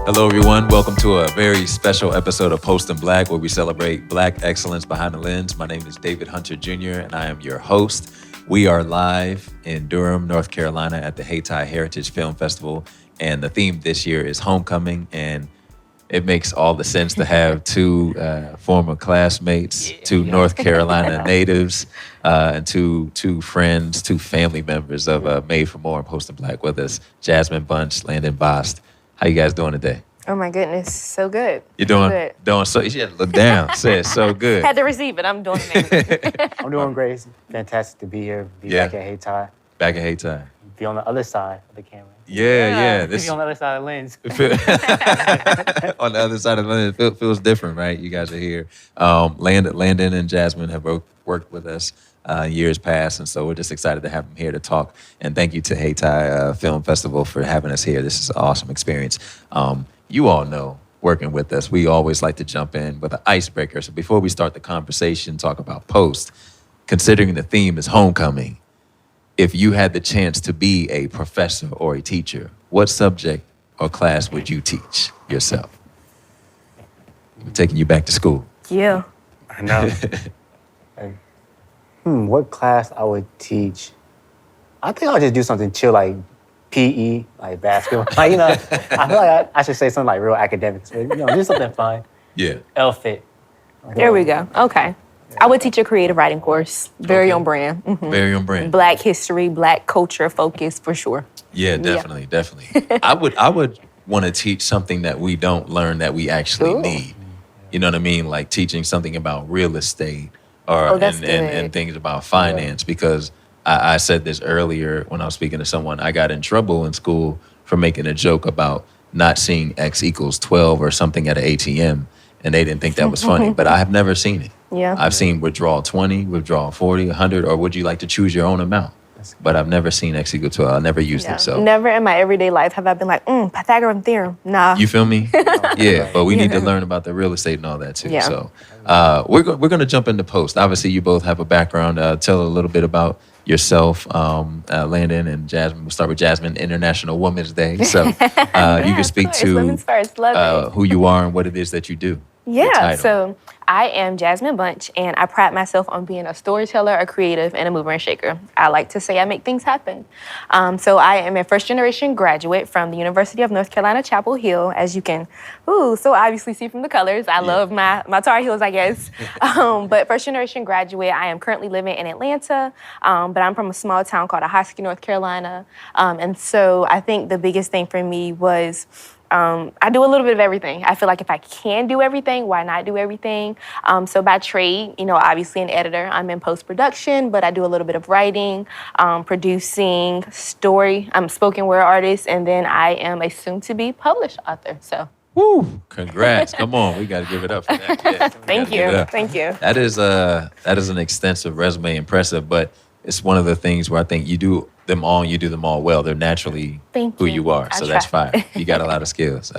Hello, everyone. Welcome to a very special episode of Post in Black, where we celebrate Black excellence behind the lens. My name is David Hunter Jr., and I am your host. We are live in Durham, North Carolina at the Hayti Heritage Film Festival, and the theme this year is homecoming, and it makes all the sense to have two former classmates, two North Carolina natives, and two friends, two family members of Made for More and Post in Black with us, Jazmine Bunch, Landon Bost. How you guys doing today? Oh my goodness, so good. You're good. doing so. You should look down. Say it's so good. Had to receive it. I'm doing it. I'm doing great. It's fantastic to be here. Be back at Hayti. Back at Hayti. Be on the other side of the camera. Yeah. Be on the other side of the lens. On the other side of the lens, it feels different, right? You guys are here. Landon and Jazmine have worked with us years past, and so we're just excited to have them here to talk. And thank you to Hayti Film Festival for having us here. This is an awesome experience. You all know, working with us, we always like to jump in with an icebreaker. So before we start the conversation, talk about Post, considering the theme is homecoming, if you had the chance to be a professor or a teacher, what subject or class would you teach yourself? I'm taking you back to school. Yeah. I know. What class I would teach? I think I'll just do something chill, like PE, like basketball. Like, I feel like I should say something like real academics, but just something fun. Yeah. Outfit. There we go. Okay. I would teach a creative writing course. Very on brand. Mm-hmm. Very on brand. Black history, Black culture focus for sure. Yeah, definitely. I would want to teach something that we don't learn that we actually need. You know what I mean? Like teaching something about real estate or and things about finance, because I said this earlier when I was speaking to someone. I got in trouble in school for making a joke about not seeing X equals 12 or something at an ATM, and they didn't think that was funny, but I have never seen it. Yeah. I've seen withdrawal 20, withdrawal 40, 100, or would you like to choose your own amount? But I've never seen X equal 12. I never used it. So never in my everyday life have I been like, Pythagorean theorem. Nah. You feel me? Yeah, but we need to learn about the real estate and all that too. Yeah. So we're going to jump into Post. Obviously, you both have a background. Tell a little bit about yourself, Landon and Jazmine. We'll start with Jazmine, International Women's Day. So you can speak to Women's first. Love it. who you are and what it is that you do. Yeah, so I am Jazmine Bunch, and I pride myself on being a storyteller, a creative, and a mover and shaker. I like to say I make things happen. So I am a first-generation graduate from the University of North Carolina, Chapel Hill, as you can so obviously see from the colors. I love my Tar Heels, I guess. But first-generation graduate, I am currently living in Atlanta, but I'm from a small town called Ahoskie, North Carolina. And so I think the biggest thing for me was I do a little bit of everything. I feel like if I can do everything, why not do everything? So by trade, obviously an editor. I'm in post-production, but I do a little bit of writing, producing, I'm a spoken word artist, and then I am a soon-to-be published author. So. Woo! Congrats! Come on, we got to give it up for that. Yeah, Thank you. That is an extensive resume, impressive, but it's one of the things where I think you do them all and you do them all well. They're naturally who you are, so that's fine. You got a lot of skills.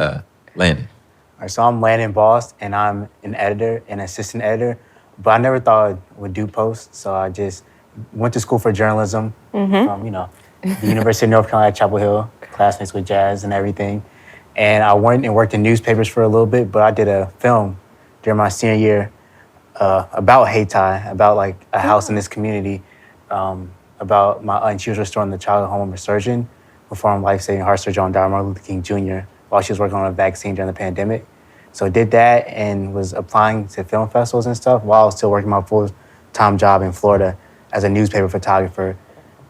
Landon. All right, so I'm Landon Bost, and I'm an editor, an assistant editor, but I never thought I would do post, so I just went to school for journalism from, the University of North Carolina, Chapel Hill, classmates with Jazz and everything. And I went and worked in newspapers for a little bit, but I did a film during my senior year about Hayti, about like a house in this community, about my aunt. She was restoring the childhood home of a surgeon, performed life-saving heart surgery on Dr. Martin Luther King Jr. while she was working on a vaccine during the pandemic. So I did that and was applying to film festivals and stuff while I was still working my full-time job in Florida as a newspaper photographer.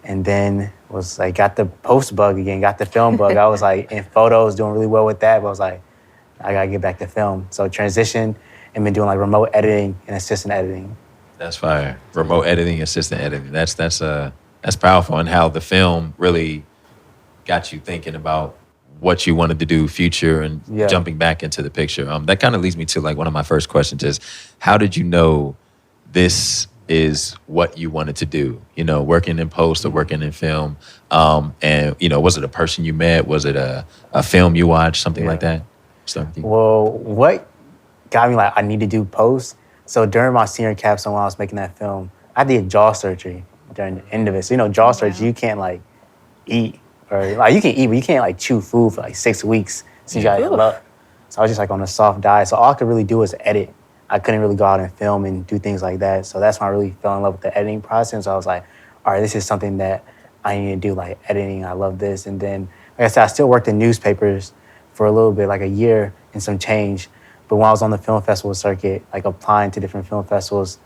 And then was like, got the post bug again, got the film bug. I was like in photos, doing really well with that, but I was like, I gotta get back to film. So transitioned and been doing like remote editing and assistant editing. That's fire. Remote editing, assistant editing. That's powerful, and how the film really got you thinking about what you wanted to do future and jumping back into the picture. That kind of leads me to like one of my first questions is, how did you know this is what you wanted to do? Working in post or working in film. And was it a person you met? Was it a film you watched? Something like that? Well, what got me like, I need to do post. So during my senior capstone when I was making that film, I did jaw surgery during the end of it. So, jaw surgery, you can't like eat, or like you can eat, but you can't like chew food for like 6 weeks. So you got So I was just like on a soft diet. So all I could really do was edit. I couldn't really go out and film and do things like that. So that's when I really fell in love with the editing process. So I was like, all right, this is something that I need to do, like editing. I love this. And then, like I said, I still worked in newspapers for a little bit, like a year and some change. But when I was on the film festival circuit, like applying to different film festivals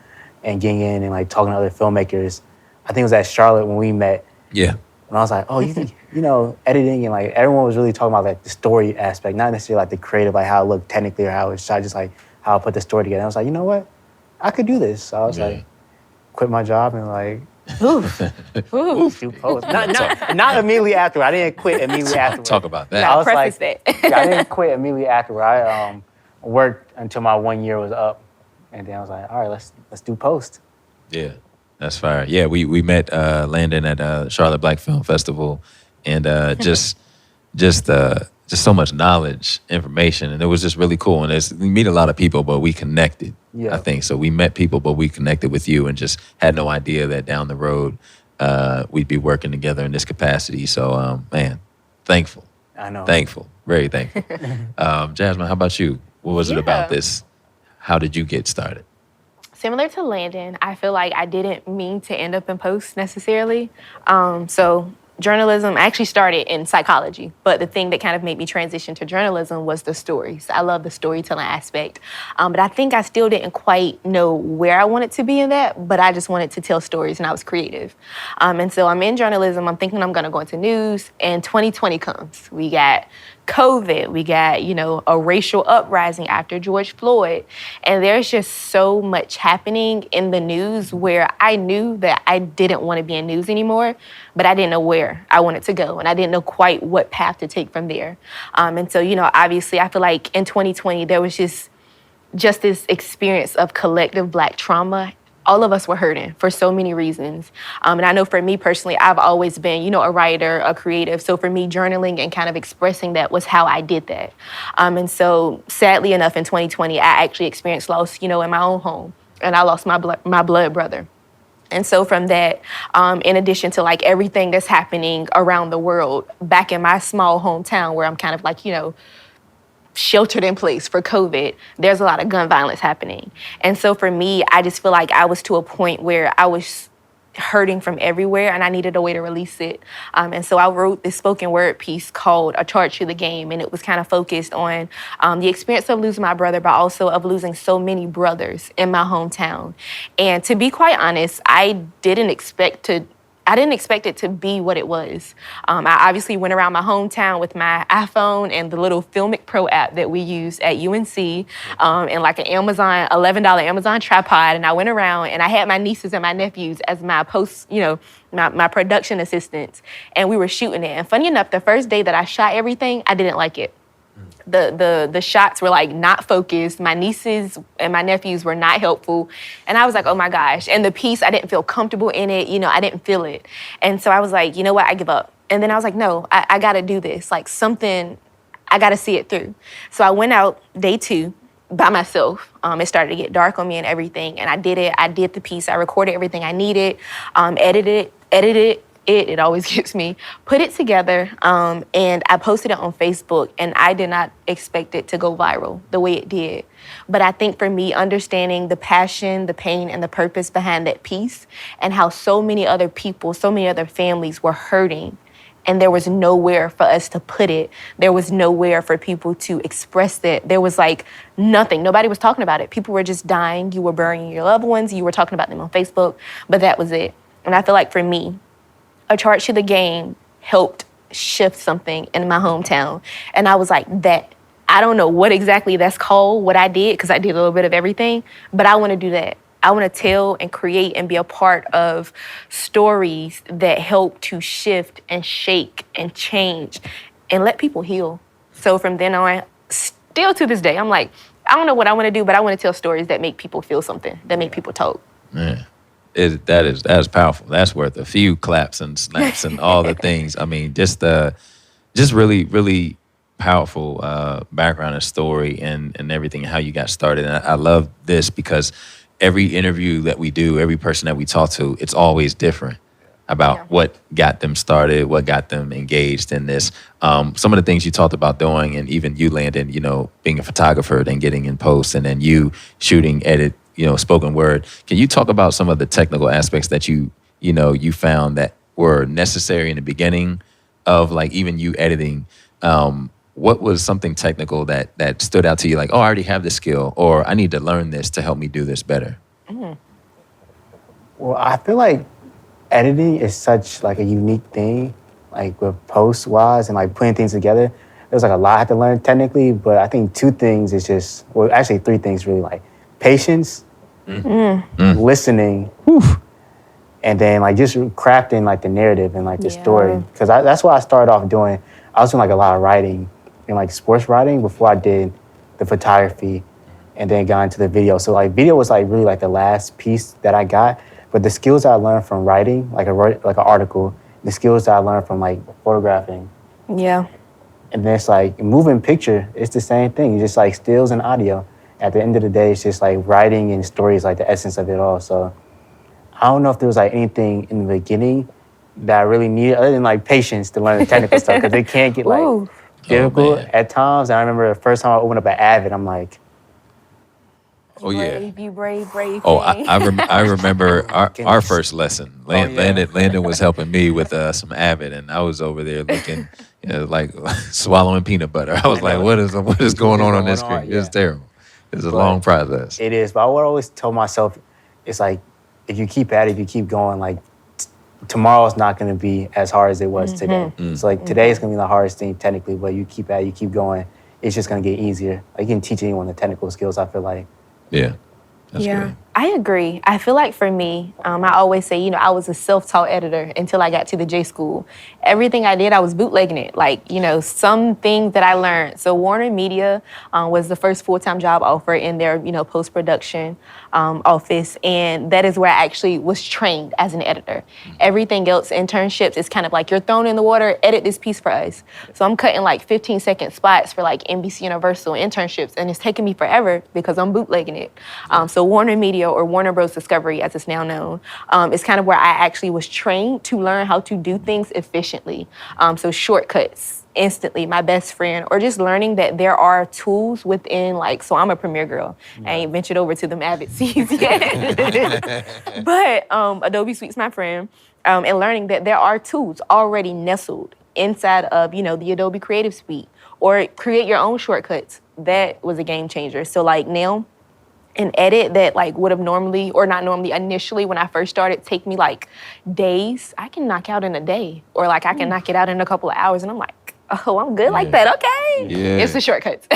and getting in and like talking to other filmmakers, I think it was at Charlotte when we met. Yeah. And I was like, oh, you think, editing, and like everyone was really talking about like the story aspect, not necessarily like the creative, like how it looked technically or how it was shot, just like how I put the story together. And I was like, you know what? I could do this. So I was like, quit my job and like, do post. Not immediately after. I didn't quit immediately after. Talk about that. I was preface like, that. I didn't quit immediately after. I worked until my 1 year was up, and then I was like, all right, let's do post. Yeah, that's fire. Yeah, we met Landon at Charlotte Black Film Festival, and just so much knowledge, information, and it was just really cool. And we meet a lot of people, but we connected. Yeah. I think so. We met people, but we connected with you, and just had no idea that down the road we'd be working together in this capacity. So, man, thankful. I know. Thankful, very thankful. Jazmine, how about you? What was it about this? How did you get started? Similar to Landon, I feel like I didn't mean to end up in post necessarily. So journalism, I actually started in psychology, but the thing that kind of made me transition to journalism was the stories. I love the storytelling aspect, but I think I still didn't quite know where I wanted to be in that, but I just wanted to tell stories and I was creative. And so I'm in journalism, I'm thinking I'm gonna go into news, and 2020 comes. We got COVID, we got, a racial uprising after George Floyd. And there's just so much happening in the news where I knew that I didn't want to be in news anymore, but I didn't know where I wanted to go. And I didn't know quite what path to take from there. And so, obviously I feel like in 2020, there was just this experience of collective Black trauma. All of us were hurting for so many reasons. And I know for me personally, I've always been, a writer, a creative. So for me, journaling and kind of expressing that was how I did that. And so sadly enough, in 2020, I actually experienced loss, in my own home. And I lost my blood brother. And so from that, in addition to like everything that's happening around the world, back in my small hometown where I'm kind of like, sheltered in place for COVID, there's a lot of gun violence happening. And so for me, I just feel like I was to a point where I was hurting from everywhere and I needed a way to release it. And so I wrote this spoken word piece called A Charge to the Game, and it was kind of focused on the experience of losing my brother, but also of losing so many brothers in my hometown. And to be quite honest, I didn't expect it to be what it was. I obviously went around my hometown with my iPhone and the little Filmic Pro app that we use at UNC, and like an $11 Amazon tripod. And I went around and I had my nieces and my nephews as my my production assistants. And we were shooting it. And funny enough, the first day that I shot everything, I didn't like it. The shots were like not focused. My nieces and my nephews were not helpful. And I was like, oh my gosh. And the piece, I didn't feel comfortable in it. I didn't feel it. And so I was like, you know what, I give up. And then I was like, no, I gotta do this. Like something, I gotta see it through. So I went out day 2 by myself. It started to get dark on me and everything. And I did it. I did the piece. I recorded everything I needed, edited it. It always gets me, put it together, and I posted it on Facebook, and I did not expect it to go viral the way it did. But I think for me, understanding the passion, the pain, and the purpose behind that piece, and how so many other people, so many other families were hurting, and there was nowhere for us to put it. There was nowhere for people to express that. There was like nothing. Nobody was talking about it. People were just dying. You were burying your loved ones. You were talking about them on Facebook, but that was it. And I feel like for me, A Charge to the Game helped shift something in my hometown. And I was like, I don't know what exactly that's called, what I did, because I did a little bit of everything, but I want to do that. I want to tell and create and be a part of stories that help to shift and shake and change and let people heal. So from then on, still to this day, I'm like, I don't know what I want to do, but I want to tell stories that make people feel something, that make people talk. Yeah. That is powerful. That's worth a few claps and snaps and all the things. I mean, just really, really powerful background and story and everything, how you got started. And I love this because every interview that we do, every person that we talk to, it's always different. about what got them started, what got them engaged in this. Some of the things you talked about doing, and even you, Landon, being a photographer, then getting in post, and then you shooting, edit, spoken word. Can you talk about some of the technical aspects that you found that were necessary in the beginning of like even you editing? What was something technical that stood out to you? Like, oh, I already have this skill, or I need to learn this to help me do this better. Well, I feel like editing is such like a unique thing, like with post wise and like putting things together. There's like a lot I have to learn technically, but I think two things is just, well, actually three things really, like patience, listening, and then like just crafting like the narrative and like the story. Because that's what I started off doing. I was doing like a lot of writing and like sports writing before I did the photography, and then got into the video. So like video was like really like the last piece that I got. But the skills I learned from writing, like an article, the skills that I learned from like photographing. Yeah. And then it's like moving picture, it's the same thing. It's just like stills and audio. At the end of the day, it's just like writing and story is like the essence of it all. So I don't know if there was like anything in the beginning that I really needed other than like patience to learn the technical stuff, because it can get like difficult at times. And I remember the first time I opened up an Avid, I'm like, You brave. Oh, I remember our first lesson. Landon was helping me with some Avid, and I was over there looking like swallowing peanut butter. I was like, what is going on this screen? It's terrible. It's a long process. It is, but I would always tell myself, it's like, if you keep at it, if you keep going, like tomorrow's not going to be as hard as it was today. So like today is going to be the hardest thing technically, but you keep at it, you keep going, it's just going to get easier. Like you can teach anyone the technical skills, I feel like. Yeah. That's great. I agree. I feel like for me, I always say, I was a self-taught editor until I got to the J School. Everything I did, I was bootlegging it. Like, some things that I learned. So Warner Media was the first full-time job offer in their, post-production office. And that is where I actually was trained as an editor. Everything else, internships, is kind of like, you're thrown in the water, edit this piece for us. So I'm cutting like 15-second spots for like NBC Universal internships. And it's taking me forever because I'm bootlegging it. So Warner Media, or Warner Bros. Discovery, as it's now known, is kind of where I actually was trained to learn how to do things efficiently. So shortcuts, instantly, my best friend, or just learning that there are tools within, like, so I'm a Premiere girl. I ain't ventured over to them Avid Cs yet. But Adobe Suite's my friend, and learning that there are tools already nestled inside of, the Adobe Creative Suite, or create your own shortcuts. That was a game changer. So like now, an edit that like would have normally, or not normally, initially when I first started, take me like days, I can knock out in a day, or like I can knock it out in a couple of hours, and I'm like, oh, I'm good like that. Okay, it's the shortcuts.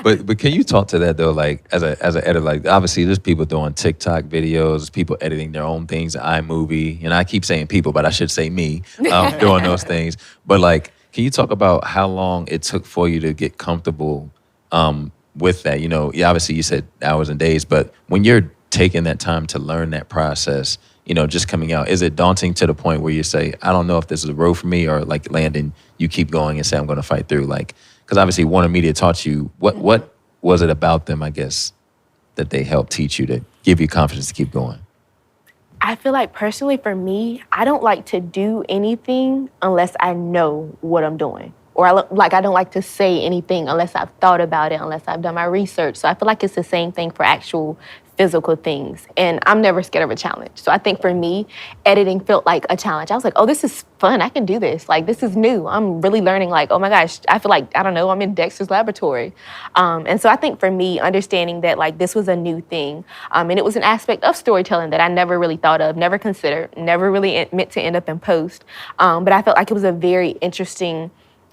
But can you talk to that though? Like as an editor, like obviously there's people doing TikTok videos, people editing their own things, iMovie, and I keep saying people, but I should say me doing those things. But like, can you talk about how long it took for you to get comfortable with that? Obviously you said hours and days, but when you're taking that time to learn that process, just coming out, is it daunting to the point where you say, I don't know if this is a road for me, or like Landon, you keep going and say, I'm going to fight through? Like, because obviously Warner Media taught you, what was it about them, I guess, that they helped teach you to give you confidence to keep going? I feel like personally for me, I don't like to do anything unless I know what I'm doing. Or I don't like to say anything unless I've thought about it, unless I've done my research. So I feel like it's the same thing for actual physical things. And I'm never scared of a challenge. So I think for me, editing felt like a challenge. I was like, oh, this is fun. I can do this. Like, this is new. I'm really learning, like, oh my gosh, I feel like, I don't know, I'm in Dexter's laboratory. And so I think for me, understanding that like this was a new thing, and it was an aspect of storytelling that I never really thought of, never considered, never really meant to end up in post. But I felt like it was a very interesting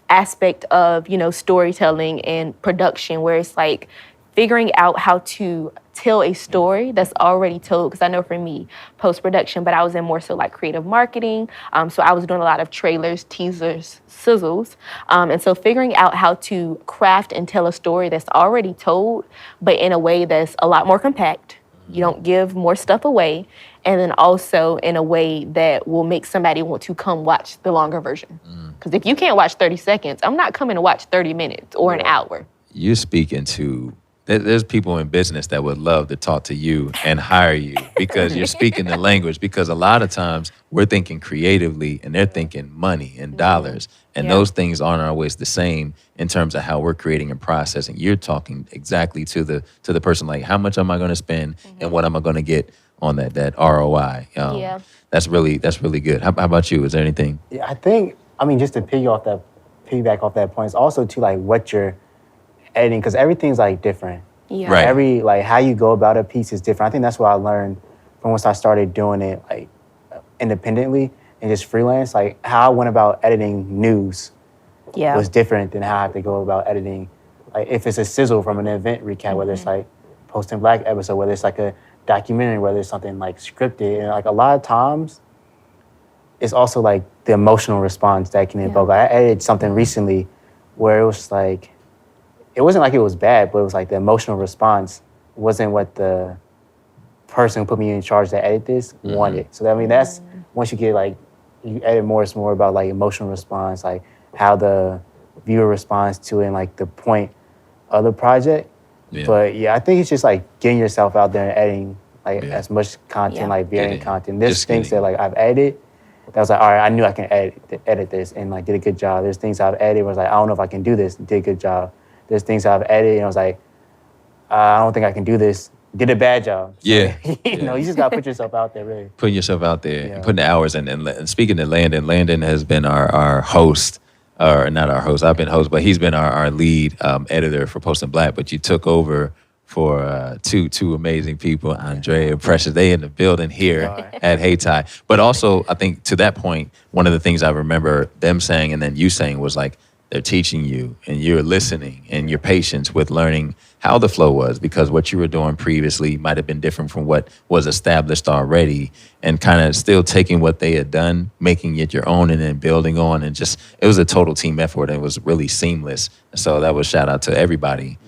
aspect of, storytelling and production, where it's like figuring out how to tell a story that's already told. Because I know for me, post-production, but I was in more so like creative marketing. So I was doing a lot of trailers, teasers, sizzles. And so figuring out how to craft and tell a story that's already told, but in a way that's a lot more compact. You don't give more stuff away. And then also in a way that will make somebody want to come watch the longer version. Because if you can't watch 30 seconds, I'm not coming to watch 30 minutes or an hour. You're speaking to there's people in business that would love to talk to you and hire you because you're speaking the language. Because a lot of times we're thinking creatively and they're thinking money and dollars. And Yeah. those things aren't always the same in terms of how we're creating and processing. You're talking exactly to the person, like, how much am I going to spend and what am I going to get on that ROI? Yeah. That's really good. How about you? Is there anything? Yeah, I think, I mean, just to piggyback off that point, it's also to like what you're editing, because everything's like different. Yeah. Right. Every, like, how you go about a piece is different. I think that's what I learned from once I started doing it like independently and just freelance. Like how I went about editing news Yeah. was different than how I have to go about editing. Like if it's a sizzle from an event recap, whether it's like Post in Black episode, whether it's like a documentary, whether it's something like scripted, and like a lot of times, it's also like the emotional response that can invoke. Like, I edited something recently where it was like, it wasn't like it was bad, but it was like the emotional response wasn't what the person who put me in charge to edit this wanted. So I mean, that's once you get like, you edit more, it's more about like emotional response, like how the viewer responds to it and like the point of the project. Yeah. But yeah, I think it's just like getting yourself out there and editing like as much content, Yeah. like varying Getting- content. There's just things getting- that like I've edited that was like, all right, I knew I can edit this and like did a good job. There's things I've edited where I was like, I don't know if I can do this, did a good job. There's things I've edited and I was like, I don't think I can do this, did a bad job. So, Yeah. you know, you just gotta put yourself out there, really. Putting yourself out there Yeah. and putting the hours in. And speaking to Landon has been our host, or not our host, I've been host, but he's been our lead editor for Post in Black. But you took over for two amazing people, Andre and Precious. They in the building here at Hayti. But also, I think to that point, one of the things I remember them saying and then you saying was like, they're teaching you and you're listening and your patience with learning how the flow was, because what you were doing previously might have been different from what was established already, and kind of still taking what they had done, making it your own and then building on, and just, it was a total team effort and it was really seamless. So that was shout out to everybody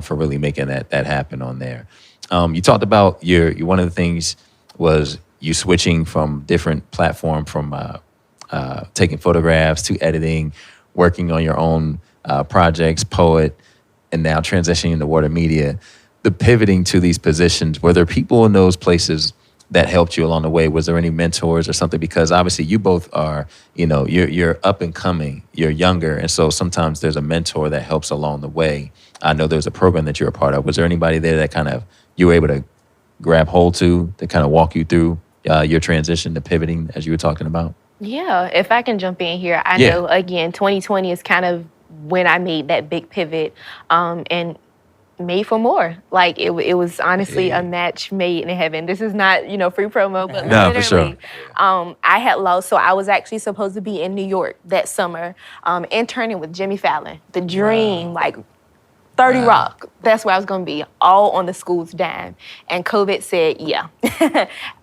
for really making that happen on there. You talked about one of the things was you switching from different platform, from taking photographs to editing, working on your own projects, poet, and now transitioning into water media. The pivoting to these positions, were there people in those places that helped you along the way? Was there any mentors or something? Because obviously you both are, you're up and coming, you're younger, and so sometimes there's a mentor that helps along the way. I know there's a program that you're a part of. Was there anybody there that kind of you were able to grab hold to kind of walk you through your transition to pivoting as you were talking about? Yeah, if I can jump in here, I know, again, 2020 is kind of when I made that big pivot and made for more. Like, it was honestly a match made in heaven. This is not, free promo, but No, literally, for sure. I had lost, so I was actually supposed to be in New York that summer, interning with Jimmy Fallon. The dream, like, 30 Rock, that's where I was gonna be, all on the school's dime. And COVID said, yeah,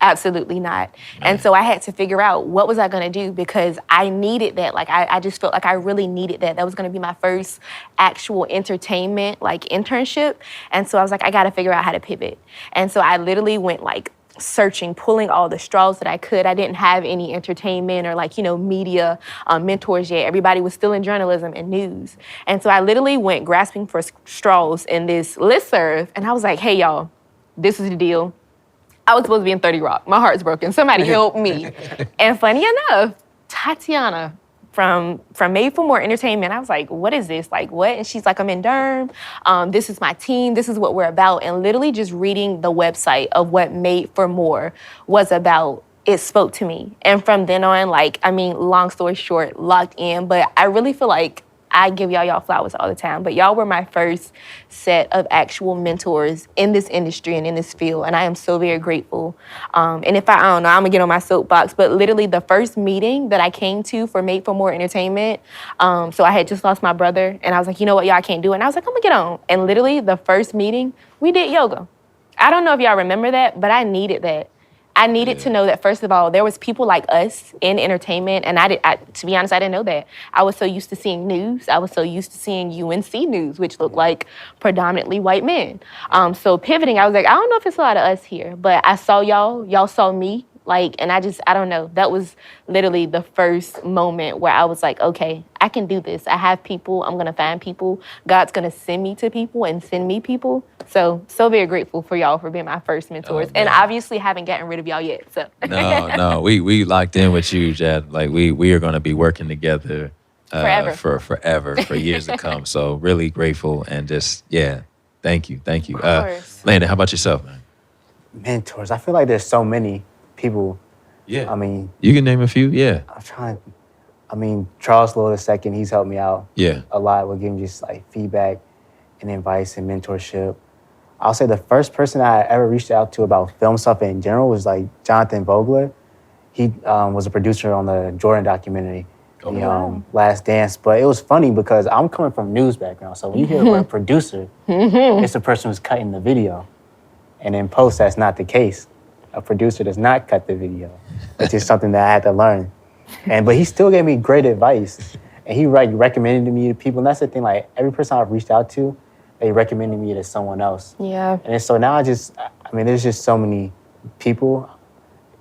absolutely not. And so I had to figure out what was I gonna do, because I needed that. Like, I just felt like I really needed that. That was gonna be my first actual entertainment, like, internship. And so I was like, I gotta figure out how to pivot. And so I literally went like searching, pulling all the straws that I could. I didn't have any entertainment or media mentors yet. Everybody was still in journalism and news. And so I literally went grasping for straws in this listserv, and I was like, hey y'all, this is the deal. I was supposed to be in 30 Rock. My heart's broken. Somebody help me. And funny enough, Tatiana from Made for More Entertainment, I was like, what is this? Like, what? And she's like, I'm in Durham. This is my team. This is what we're about. And literally just reading the website of what Made for More was about, it spoke to me. And from then on, long story short, locked in. But I really feel like I give y'all flowers all the time, but y'all were my first set of actual mentors in this industry and in this field, and I am so very grateful. And if I don't know, I'm gonna get on my soapbox, but literally the first meeting that I came to for Made for More Entertainment, so I had just lost my brother, and I was like, you know what, y'all, I can't do it. And I was like, I'm gonna get on. And literally the first meeting, we did yoga. I don't know if y'all remember that, but I needed that. I needed to know that, first of all, there was people like us in entertainment, and to be honest, I didn't know that. I was so used to seeing news. I was so used to seeing UNC news, which looked like predominantly white men. So pivoting, I was like, I don't know if it's a lot of us here, but I saw y'all saw me, Like, and I don't know. That was literally the first moment where I was like, okay, I can do this. I have people. I'm going to find people. God's going to send me to people and send me people. So very grateful for y'all for being my first mentors. And obviously haven't gotten rid of y'all yet. So No, we locked in with you, Jad. Like we are going to be working together forever, for years to come. So really grateful and just, thank you. Of course. Landon, how about yourself, man? Mentors. I feel like there's so many people. Yeah. I mean, You can name a few, yeah. I'm trying. I mean, Charles Lord II, he's helped me out Yeah. a lot with giving just like feedback and advice and mentorship. I'll say the first person I ever reached out to about film stuff in general was like Jonathan Vogler. He was a producer on the Jordan documentary, Last Dance. But it was funny because I'm coming from news background. So when you hear the word producer, it's the person who's cutting the video. And in post, that's not the case. A producer does not cut the video, which is something that I had to learn. But he still gave me great advice. And he recommended me to people. And that's the thing, like every person I've reached out to, they recommended me to someone else. Yeah. And so now there's just so many people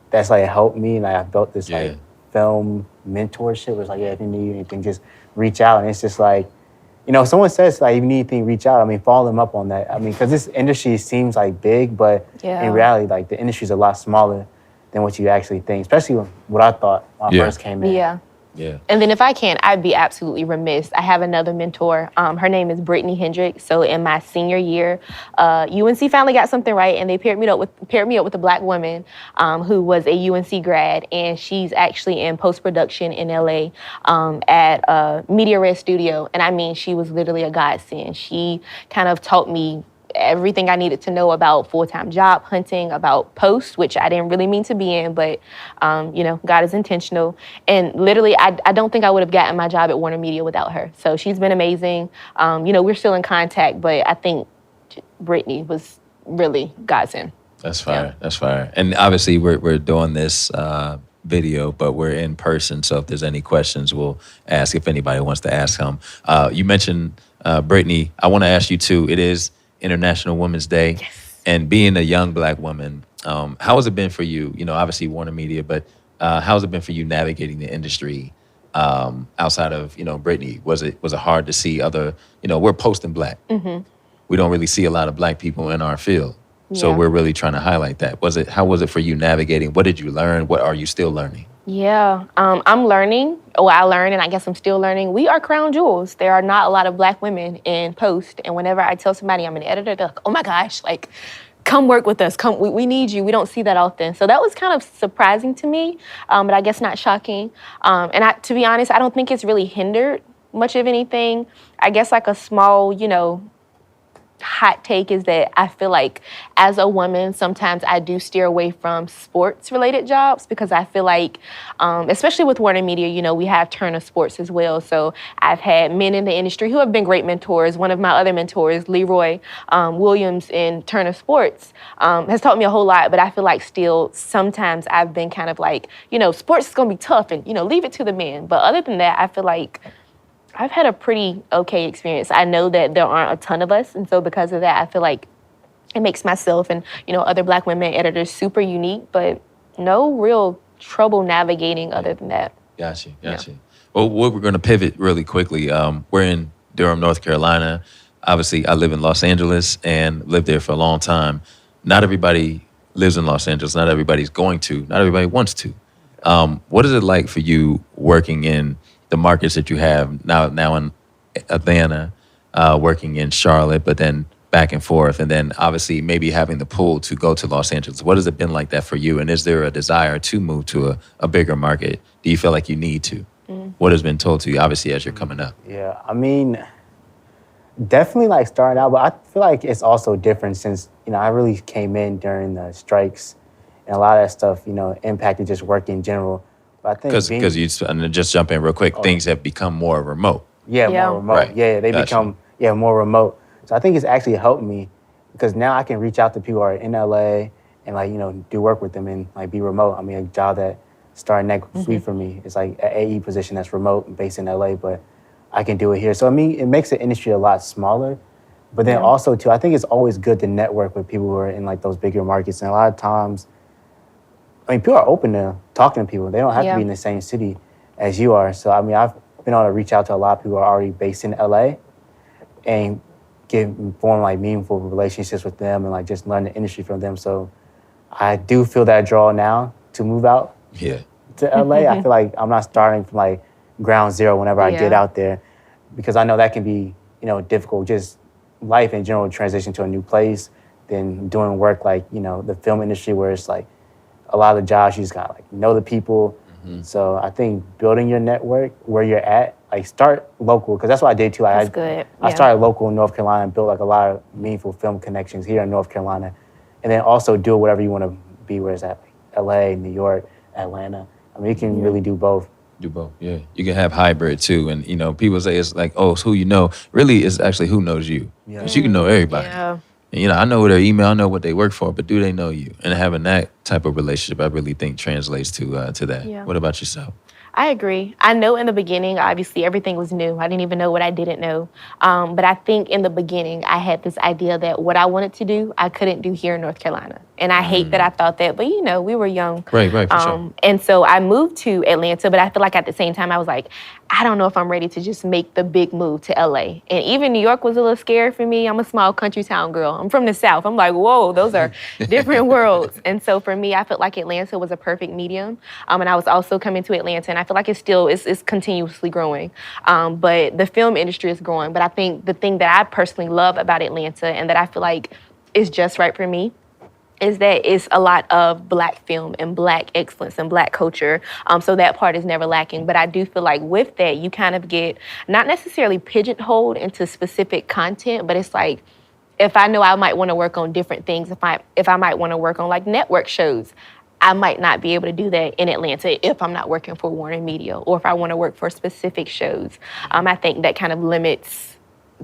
that's like helped me. And I built this like film mentorship. It's like, if you need anything, just reach out. And it's just like, if someone says like, if you need anything, reach out. I mean, follow them up on that. I mean, because this industry seems like big, but in reality, like the industry is a lot smaller than what you actually think, especially what I thought when I first came in. Yeah. Yeah. And then if I can, I'd be absolutely remiss. I have another mentor. Her name is Brittany Hendricks. So in my senior year, UNC finally got something right, and they paired me up with a Black woman who was a UNC grad, and she's actually in post-production in LA at Media Red Studio. And I mean, she was literally a godsend. She kind of taught me everything I needed to know about full-time job hunting, about post, which I didn't really mean to be in, but, God is intentional. And literally, I don't think I would have gotten my job at Warner Media without her. So she's been amazing. We're still in contact, but I think Brittany was really godsend. That's fire. Yeah. That's fire. And obviously, we're doing this video, but we're in person. So if there's any questions, we'll ask if anybody wants to ask them. You mentioned Brittany. I want to ask you, too. It is International Women's Day. Yes. And being a young Black woman, how has it been for you? Obviously Warner Media, but how has it been for you navigating the industry outside of, Brittany? Was it hard to see other, we're posting Black. Mm-hmm. We don't really see a lot of Black people in our field. So we're really trying to highlight that. How was it for you navigating? What did you learn? What are you still learning? Yeah, I'm learning. I learned, and I guess I'm still learning. We are crown jewels. There are not a lot of Black women in post. And whenever I tell somebody I'm an editor, they're like, oh my gosh, like, come work with us. Come, we need you. We don't see that often. So that was kind of surprising to me, but I guess not shocking. And to be honest, I don't think it's really hindered much of anything. I guess like a small, hot take is that I feel like as a woman, sometimes I do steer away from sports related jobs because I feel like, especially with Warner Media, we have Turner Sports as well. So I've had men in the industry who have been great mentors. One of my other mentors, Leroy Williams in Turner Sports, has taught me a whole lot, but I feel like still sometimes I've been kind of like, sports is going to be tough and, leave it to the men. But other than that, I feel like I've had a pretty okay experience. I know that there aren't a ton of us, and so because of that, I feel like it makes myself and, other Black women editors super unique, but no real trouble navigating other than that. Gotcha. Well, we're going to pivot really quickly. We're in Durham, North Carolina. Obviously, I live in Los Angeles and lived there for a long time. Not everybody lives in Los Angeles. Not everybody's going to. Not everybody wants to. What is it like for you working in the markets that you have now in Atlanta, working in Charlotte, but then back and forth, and then obviously maybe having the pull to go to Los Angeles? What has it been like that for you? And is there a desire to move to a bigger market? Do you feel like you need to? What has been told to you, obviously, as you're coming up? Yeah, I mean, definitely like starting out, but I feel like it's also different since, I really came in during the strikes and a lot of that stuff, impacted just work in general. But I think because and just jump in real quick, things have become more remote. Yeah, more remote. Right. Yeah, they become more remote. So I think it's actually helped me because now I can reach out to people who are in LA and do work with them and be remote. I mean, a job that started next week for me is like an AE position that's remote based in LA, but I can do it here. So I mean, it makes the industry a lot smaller. But then also too, I think it's always good to network with people who are in those bigger markets. And a lot of times, I mean, people are open to talking to people. They don't have to be in the same city as you are. So, I mean, I've been able to reach out to a lot of people who are already based in LA and form like meaningful relationships with them and like just learn the industry from them. So I do feel that draw now to move out to LA. I feel like I'm not starting from like ground zero whenever I get out there, because I know that can be, you know, difficult. Just life in general, transition to a new place, then doing work like, you know, the film industry where it's like a lot of the jobs you just gotta like know the people. So I think building your network where you're at, like start local, because that's what I did too. That's good. I started local in North Carolina and built like a lot of meaningful film connections here in North Carolina, and then also do whatever you want to be, where it's at, like LA, New York, Atlanta. I mean, you can really do both. Do both, yeah. You can have hybrid too, and you know, people say it's like, oh, it's who you know. Really, it's actually who knows you. Because you can know everybody. Yeah. And, you know, I know their email, I know what they work for, but do they know you? And having that type of relationship, I really think translates to that. Yeah. What about yourself? I agree. I know in the beginning, obviously, everything was new. I didn't even know what I didn't know. But I think in the beginning, I had this idea that what I wanted to do, I couldn't do here in North Carolina. And I hate that I thought that, but you know, we were young. Right, for sure. And so I moved to Atlanta, but I feel like at the same time, I was like, I don't know if I'm ready to just make the big move to LA. And even New York was a little scary for me. I'm a small country town girl. I'm from the South. I'm like, whoa, those are different worlds. And so for me, I felt like Atlanta was a perfect medium. And I was also coming to Atlanta, and I feel like it's continuously growing. But the film industry is growing. But I think the thing that I personally love about Atlanta and that I feel like is just right for me is that it's a lot of Black film and Black excellence and Black culture. So that part is never lacking. But I do feel like with that, you kind of get not necessarily pigeonholed into specific content, but it's like, if I know I might want to work on different things, if I might want to work on like network shows, I might not be able to do that in Atlanta if I'm not working for Warner Media, or if I want to work for specific shows. I think that kind of limits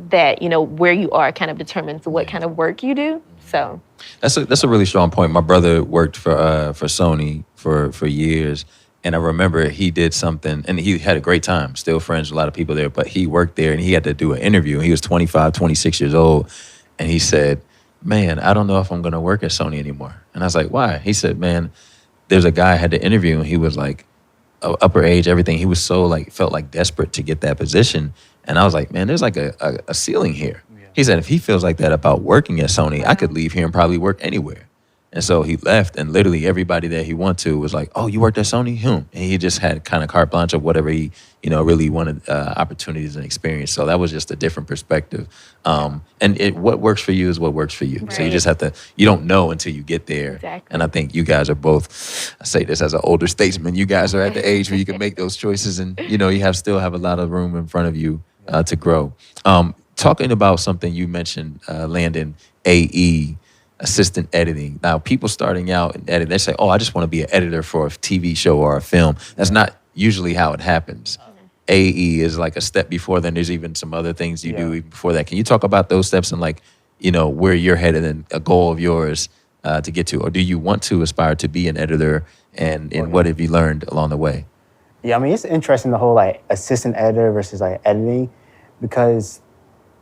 that, you know, where you are kind of determines what kind of work you do. So that's a really strong point. My brother worked for Sony for years, and I remember he did something, and he had a great time. Still friends with a lot of people there, but he worked there, and he had to do an interview. He was 25, 26 years old, and he said, "Man, I don't know if I'm going to work at Sony anymore." And I was like, "Why?" He said, "Man, there's a guy I had to interview, and he was like upper age, everything. He was so like felt like desperate to get that position." And I was like, "Man, there's like a ceiling here." He said, if he feels like that about working at Sony, I could leave here and probably work anywhere. And so he left, and literally everybody that he went to was like, "Oh, you worked at Sony?" And he just had kind of carte blanche of whatever he, you know, really wanted, opportunities and experience. So that was just a different perspective. And what works for you is what works for you. Right. So you just have to, you don't know until you get there. Exactly. And I think you guys are both, I say this as an older statesman, you guys are at the age where you can make those choices, and, you know, you still have a lot of room in front of you to grow. Talking about something you mentioned, Landon, AE, assistant editing. Now, people starting out in editing, they say, "Oh, I just want to be an editor for a TV show or a film." That's not usually how it happens. AE is like a step before then. There's even some other things you do even before that. Can you talk about those steps and, like, you know, where you're headed and a goal of yours to get to? Or do you want to aspire to be an editor, and what have you learned along the way? Yeah, I mean, it's interesting, the whole like assistant editor versus like editing, because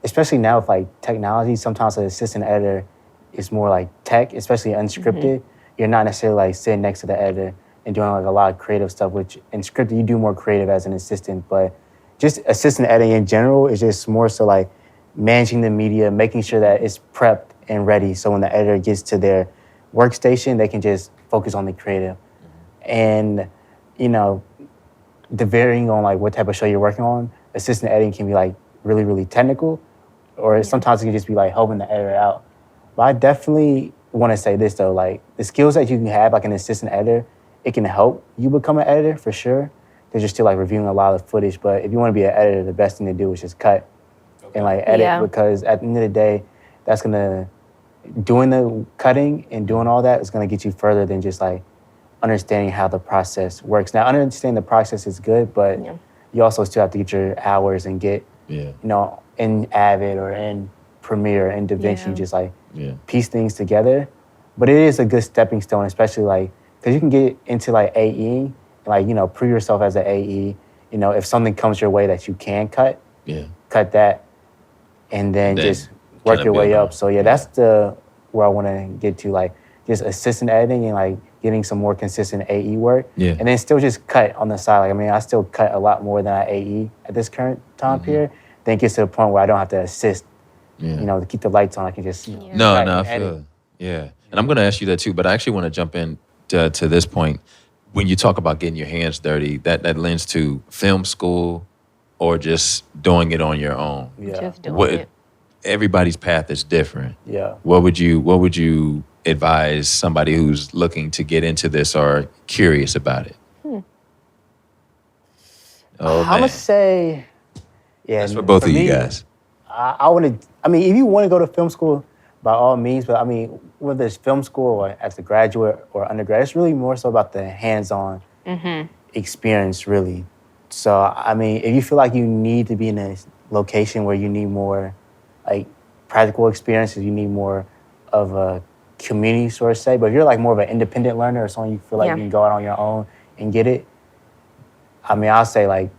especially now with like technology, sometimes an assistant editor is more like tech, especially unscripted. You're not necessarily like sitting next to the editor and doing like a lot of creative stuff, which in scripted you do more creative as an assistant. But just assistant editing in general is just more so like managing the media, making sure that it's prepped and ready, so when the editor gets to their workstation, they can just focus on the creative. And, you know, the varying on like what type of show you're working on, assistant editing can be like really, really technical, or sometimes it can just be like helping the editor out. But I definitely want to say this though, like the skills that you can have like an assistant editor, it can help you become an editor for sure. Because you're still like reviewing a lot of footage, but if you want to be an editor, the best thing to do is just cut and like edit, because at the end of the day, that's doing the cutting and doing all that is gonna get you further than just like understanding how the process works. Now, understanding the process is good, but you also still have to get your hours and get, you know, in Avid or in Premiere and DaVinci, just like piece things together. But it is a good stepping stone, especially like, because you can get into like AE, like, you know, prove yourself as an AE. You know, if something comes your way that you can cut, cut that, and then just work your way up. So that's where I want to get to, like just assistant editing and like getting some more consistent AE work. Yeah. And then still just cut on the side. Like, I mean, I still cut a lot more than I AE at this current time period. Then it gets to the point where I don't have to assist, you know, to keep the lights on. I can just, you know, No, cut no, I and edit. feel it. Yeah. And I'm going to ask you that too, but I actually want to jump in to this point. When you talk about getting your hands dirty, that lends to film school or just doing it on your own. Yeah. Just doing it. Everybody's path is different. Yeah. What would you advise somebody who's looking to get into this or curious about it? Oh, I'm man. gonna say, yeah. That's for both of you me, guys. I want to. I mean, if you want to go to film school, by all means. But I mean, whether it's film school or as a graduate or undergrad, it's really more so about the hands-on experience, really. So I mean, if you feel like you need to be in a location where you need more, like, practical experiences, you need more of a community sort of say. But if you're like more of an independent learner or someone you feel like you can go out on your own and get it, I mean, I'll say, like,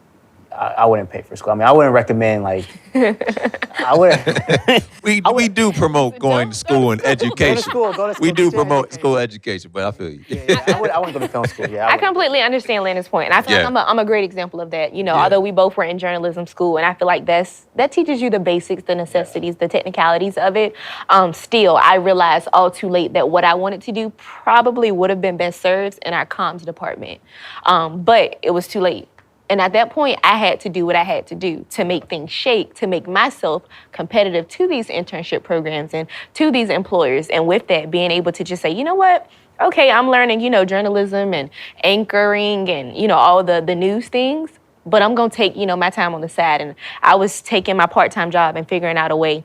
I wouldn't pay for school. I mean, I wouldn't recommend, like, I wouldn't. We do promote going to school and education. Go to school. We do promote school education, but I feel you. Yeah, I wouldn't go to film school. Yeah, I completely understand Landon's point, and I feel like I'm a great example of that. You know, although we both were in journalism school, and I feel like that teaches you the basics, the necessities, the technicalities of it. Still, I realized all too late that what I wanted to do probably would have been best served in our comms department, but it was too late. And at that point, I had to do what I had to do to make things shake, to make myself competitive to these internship programs and to these employers. And with that, being able to just say, you know what? Okay, I'm learning, you know, journalism and anchoring and, you know, all the news things, but I'm going to take, you know, my time on the side. And I was taking my part-time job and figuring out a way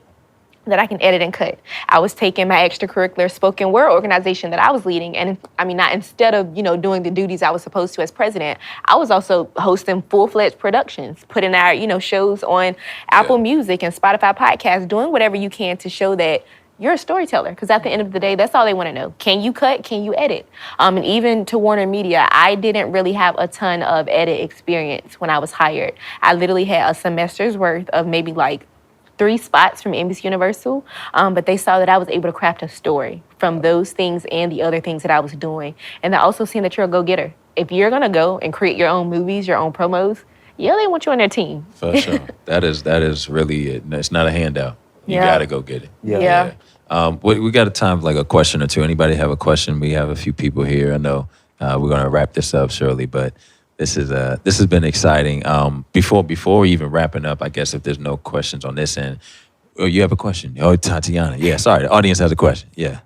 that I can edit and cut. I was taking my extracurricular spoken word organization that I was leading, and I mean, not instead of, you know, doing the duties I was supposed to as president, I was also hosting full-fledged productions, putting our, you know, shows on Apple Music and Spotify podcasts, doing whatever you can to show that you're a storyteller, because at the end of the day, that's all they want to know. Can you cut? Can you edit? And even to Warner Media, I didn't really have a ton of edit experience when I was hired. I literally had a semester's worth of maybe like 3 spots from NBC Universal, but they saw that I was able to craft a story from those things and the other things that I was doing. And they also seen that you're a go-getter. If you're gonna go and create your own movies, your own promos, they want you on their team. For sure. That is really it. It's not a handout. You gotta go get it. Yeah. We got a time for like a question or two. Anybody have a question? We have a few people here. I know we're gonna wrap this up shortly, but this has been exciting. Before even wrapping up, I guess if there's no questions on this end, you have a question? Oh, Tatiana. Yeah, sorry, the audience has a question. Yeah.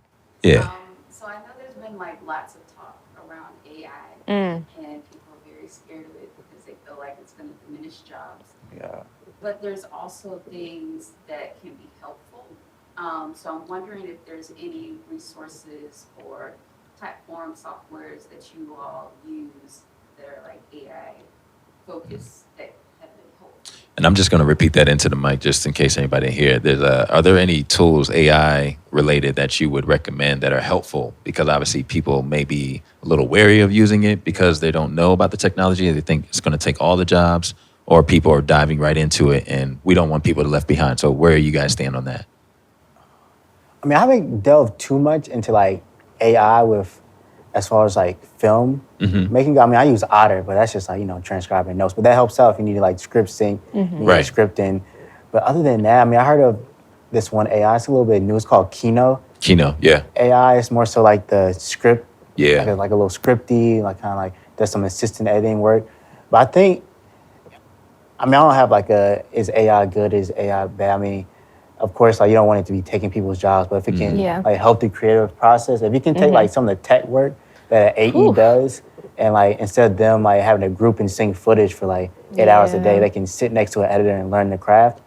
So I know there's been like lots of talk around AI, and people are very scared of it because they feel like it's going to diminish jobs. Yeah. But there's also things that can be helpful. So I'm wondering if there's any resources or platform softwares that you all use that are like AI focused that have been helpful. And I'm just going to repeat that into the mic just in case anybody didn't hear. Are there any tools, AI related, that you would recommend that are helpful? Because obviously people may be a little wary of using it because they don't know about the technology. They think it's going to take all the jobs, or people are diving right into it, and we don't want people to left behind. So where you guys stand on that? I mean, I haven't delved too much into like AI with, as far as like film making. I mean, I use Otter, but that's just like, you know, transcribing notes. But that helps out if you need to like script sync, you need scripting. But other than that, I mean, I heard of this one AI. It's a little bit new. It's called Kino. Yeah. AI is more so like the script. Yeah. Like a little scripty, like kind of like does some assistant editing work. But I think, I mean, I don't have like is AI good, is AI bad? I mean, of course, like you don't want it to be taking people's jobs, but if it can like help the creative process, if you can take like some of the tech work that an AE does, and like instead of them like having to group and sync footage for like 8 hours a day, they can sit next to an editor and learn the craft.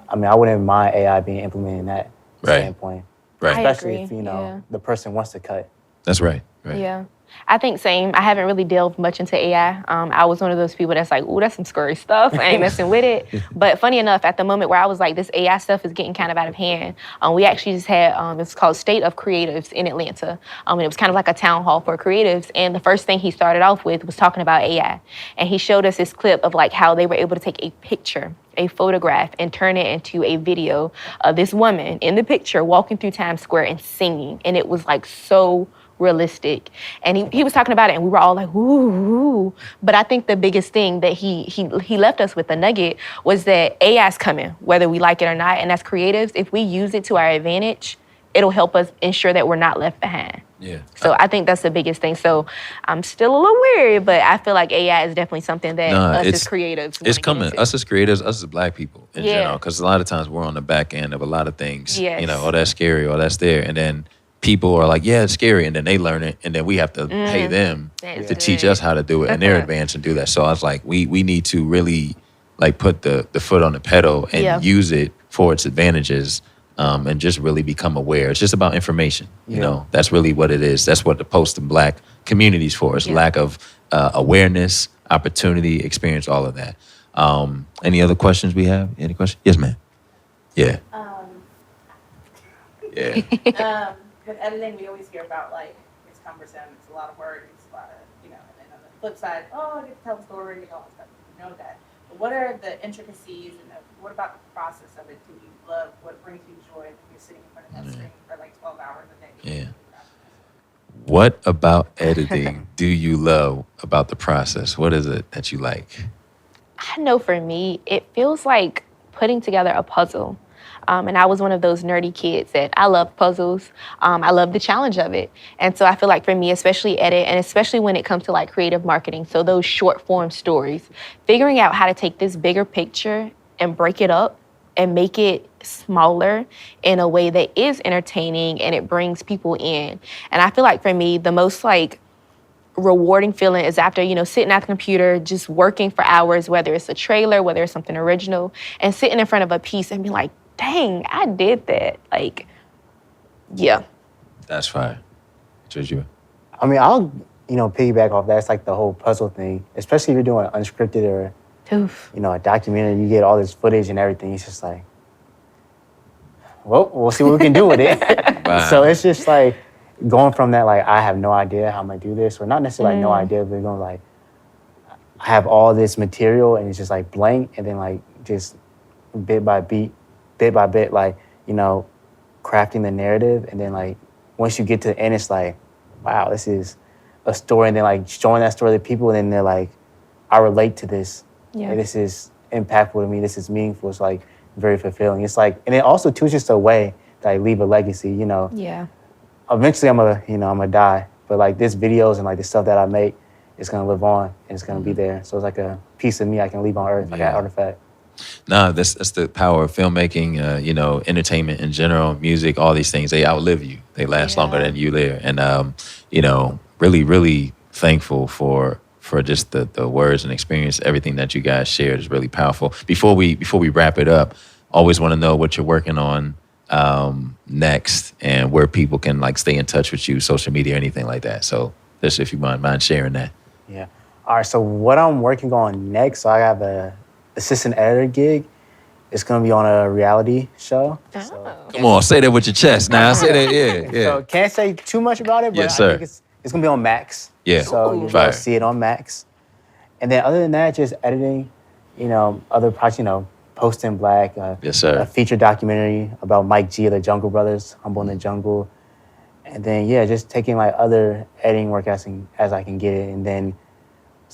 I mean, I wouldn't mind AI being implemented in that standpoint. Right. Especially I agree. if, you know, the person wants to cut. That's right. Yeah. I think same. I haven't really delved much into AI. I was one of those people that's like, ooh, that's some scary stuff. I ain't messing with it. But funny enough, at the moment where I was like, this AI stuff is getting kind of out of hand, we actually just had, it's called State of Creatives in Atlanta. And it was kind of like a town hall for creatives. And the first thing he started off with was talking about AI. And he showed us this clip of like how they were able to take a picture, a photograph, and turn it into a video of this woman in the picture walking through Times Square and singing. And it was like so realistic. And he was talking about it, and we were all like, ooh. But I think the biggest thing that he left us with, the nugget, was that AI's coming, whether we like it or not. And as creatives, if we use it to our advantage, it'll help us ensure that we're not left behind. Yeah. So I think that's the biggest thing. So I'm still a little weary, but I feel like AI is definitely something that us as creatives it's wanna coming. get into. Us as creators, us as Black people in Yeah. general, because a lot of times we're on the back end of a lot of things. Yes. You know, oh, that's scary, or that's there, and then people are like, yeah, it's scary, and then they learn it, and then we have to pay them That's to teach good. us how to do it, and they're advanced and do that. So I was like, we need to really like put the foot on the pedal and use it for its advantages. And just really become aware. It's just about information. You know, that's really what it is. That's what the post and Black community's for. It's lack of awareness, opportunity, experience, all of that. Any other questions we have? Any questions? Yes, ma'am. Yeah. Yeah. With editing, we always hear about like it's cumbersome, it's a lot of work, it's a lot of, you know, and then on the flip side, oh, I get to tell the story and all that stuff. You know that. But what are the intricacies and what about the process of it? Do you love what brings you joy when you're sitting in front of that screen for like 12 hours a day? Yeah. What about editing do you love about the process? What is it that you like? I know for me, it feels like putting together a puzzle. And I was one of those nerdy kids that I love puzzles. I love the challenge of it. And so I feel like for me, especially edit, and especially when it comes to like creative marketing, so those short form stories, figuring out how to take this bigger picture and break it up and make it smaller in a way that is entertaining and it brings people in. And I feel like for me, the most like rewarding feeling is after, you know, sitting at the computer, just working for hours, whether it's a trailer, whether it's something original, and sitting in front of a piece and being like, dang, I did that. Like, yeah. That's fire. Georgia. I mean, I'll, you know, piggyback off that. It's like the whole puzzle thing, especially if you're doing unscripted or, Oof. you know, a documentary, you get all this footage and everything. It's just like, well, we'll see what we can do with it. Wow. So it's just like going from that, like, I have no idea how I'm going to do this, or not necessarily like no idea, but going like, I have all this material and it's just like blank, and then like just bit by bit, like, you know, crafting the narrative. And then like, once you get to the end, it's like, wow, this is a story. And then like showing that story to people, and then they're like, I relate to this. Yeah. And this is impactful to me. This is meaningful. It's like very fulfilling. It's like, and it also too, it's just a way that I leave a legacy, you know. Yeah. Eventually I'm gonna die. But like this videos and like the stuff that I make, it's gonna live on and it's gonna be there. So it's like a piece of me I can leave on earth, like an artifact. No, that's the power of filmmaking, you know, entertainment in general, music, all these things. They outlive you. They last longer than you there. And, you know, really, really thankful for just the words and experience. Everything that you guys shared is really powerful. Before we wrap it up, always want to know what you're working on next and where people can like stay in touch with you, social media, or anything like that. So just if you mind sharing that. Yeah. All right, so what I'm working on next, so I have a assistant editor gig. It's gonna be on a reality show. So, Come on, say that with your chest now. Say that, yeah. so can't say too much about it, but Yes, I sir. think it's gonna be on Max. Yeah. So Ooh. you'll Fire. see it on Max. And then other than that, just editing, you know, other projects, you know, Post in Black, Yes, sir. a feature documentary about Mike G of the Jungle Brothers, Humble in the Jungle. And then, yeah, just taking like other editing work as I can get it. And then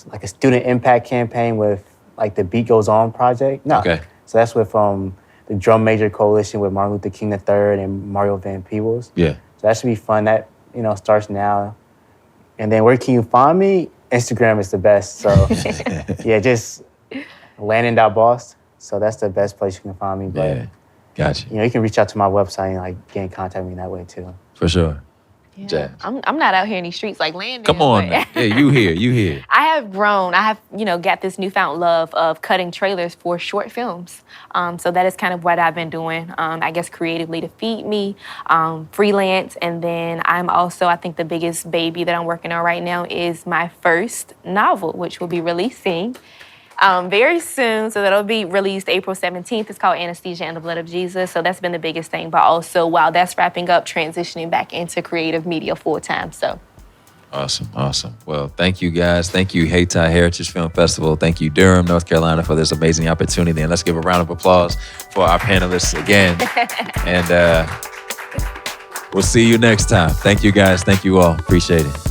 like a student impact campaign with like the Beat Goes On project. No. Okay. So that's with the Drum Major Coalition with Martin Luther King III and Mario Van Peebles. Yeah. So that should be fun. That, you know, starts now. And then where can you find me? Instagram is the best. So yeah, just Landon.Bost. So that's the best place you can find me. But Yeah. Gotcha. you know, you can reach out to my website and like get in contact with me that way too. For sure. Yeah. Jazz. I'm not out here in these streets like Landon. Come on. but- Now. Yeah, you here. I have grown. I have, you know, got this newfound love of cutting trailers for short films. So that is kind of what I've been doing, I guess, creatively to feed me, freelance. And then I'm also, I think the biggest baby that I'm working on right now is my first novel, which will be releasing very soon. So that'll be released April 17th. It's called Anesthesia and the Blood of Jesus. So that's been the biggest thing. But also, while that's wrapping up, transitioning back into creative media full time. So. Awesome. Well, thank you guys. Thank you, Hayti Heritage Film Festival. Thank you, Durham, North Carolina, for this amazing opportunity. And let's give a round of applause for our panelists again. And We'll see you next time. Thank you guys. Thank you all. Appreciate it.